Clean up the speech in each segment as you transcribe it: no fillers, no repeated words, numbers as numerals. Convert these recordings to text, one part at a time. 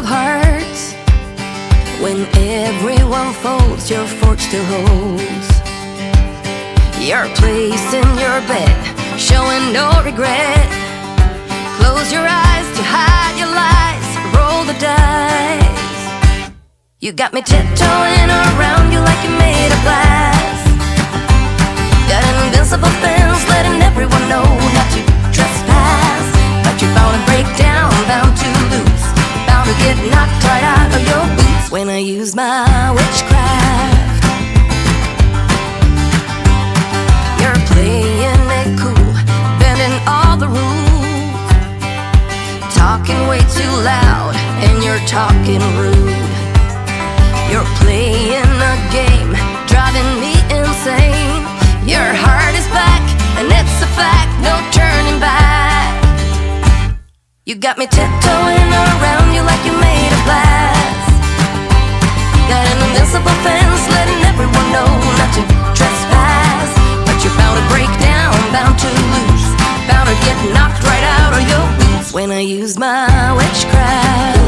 of hearts. When everyone folds, your fork still holds your place in your bed, showing no regret. Close your eyes to hide your lies, roll the dice. You got me tiptoeing around you like you're made of glass. Got an invincible fence, letting everyone know not to trespass. But you're bound to break down, bound to lose, bound to get knocked right out of your boots when I use my witchcraft. You're playing it cool, bending all the rules, talking way too loud, and you're talking rude. You're playing a game, driving me insane. Your heart is back, and it's a fact, no turning back. You got me tiptoeing around you like you're made of glass. Got an invincible fence, letting everyone know not to trespass. But you're bound to break down, bound to lose, bound to get knocked right out of your boots when I use my witchcraft.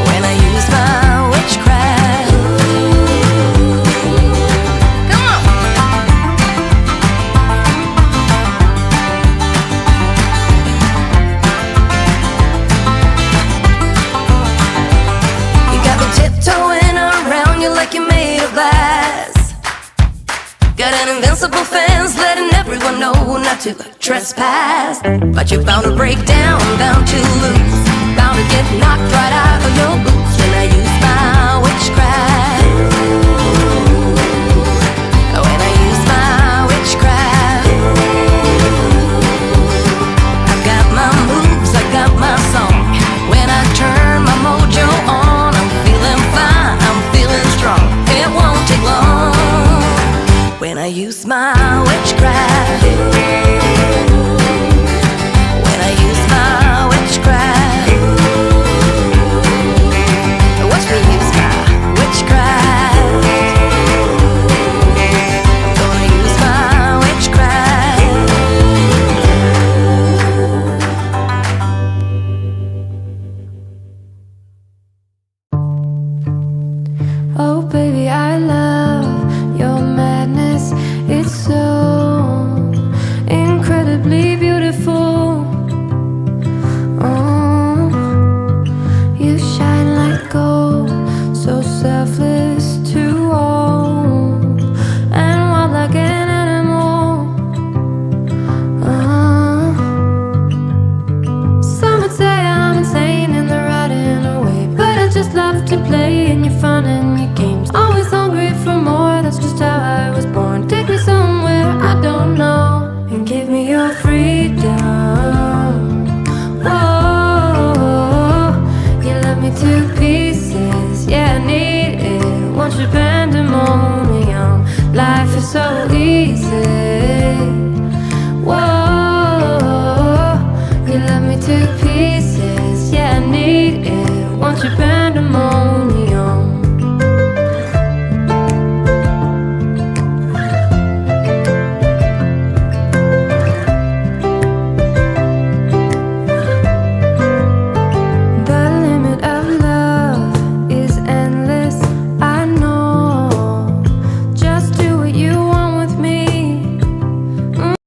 When I use my witchcraft. Come on. You got me tiptoeing around you like you're made of glass. Got an invincible fence, letting everyone know not to trespass. But you're bound to break down, bound to lose, bound to get knocked right out of your boots when I use my witchcraft. When I use my witchcraft. I've got my moves, I got my song. When I turn my mojo on, I'm feeling fine, I'm feeling strong. It won't take long when I use my witchcraft. When I use my witchcraft. Watch me use my witchcraft. I'm gonna use my witchcraft. Oh baby, I love your madness. It's so incredibly beautiful. Oh, you shine like gold, so selfless to all, and wild like an animal. Some would say I'm insane in the right in a way, but I just love to play in your fun and your games. Always hungry for more, that's just how I was born. Take me somewhere I don't know, and give me your freedom. Whoa, you love me to pieces, yeah I need it. Want your pandemonium, life is so easy.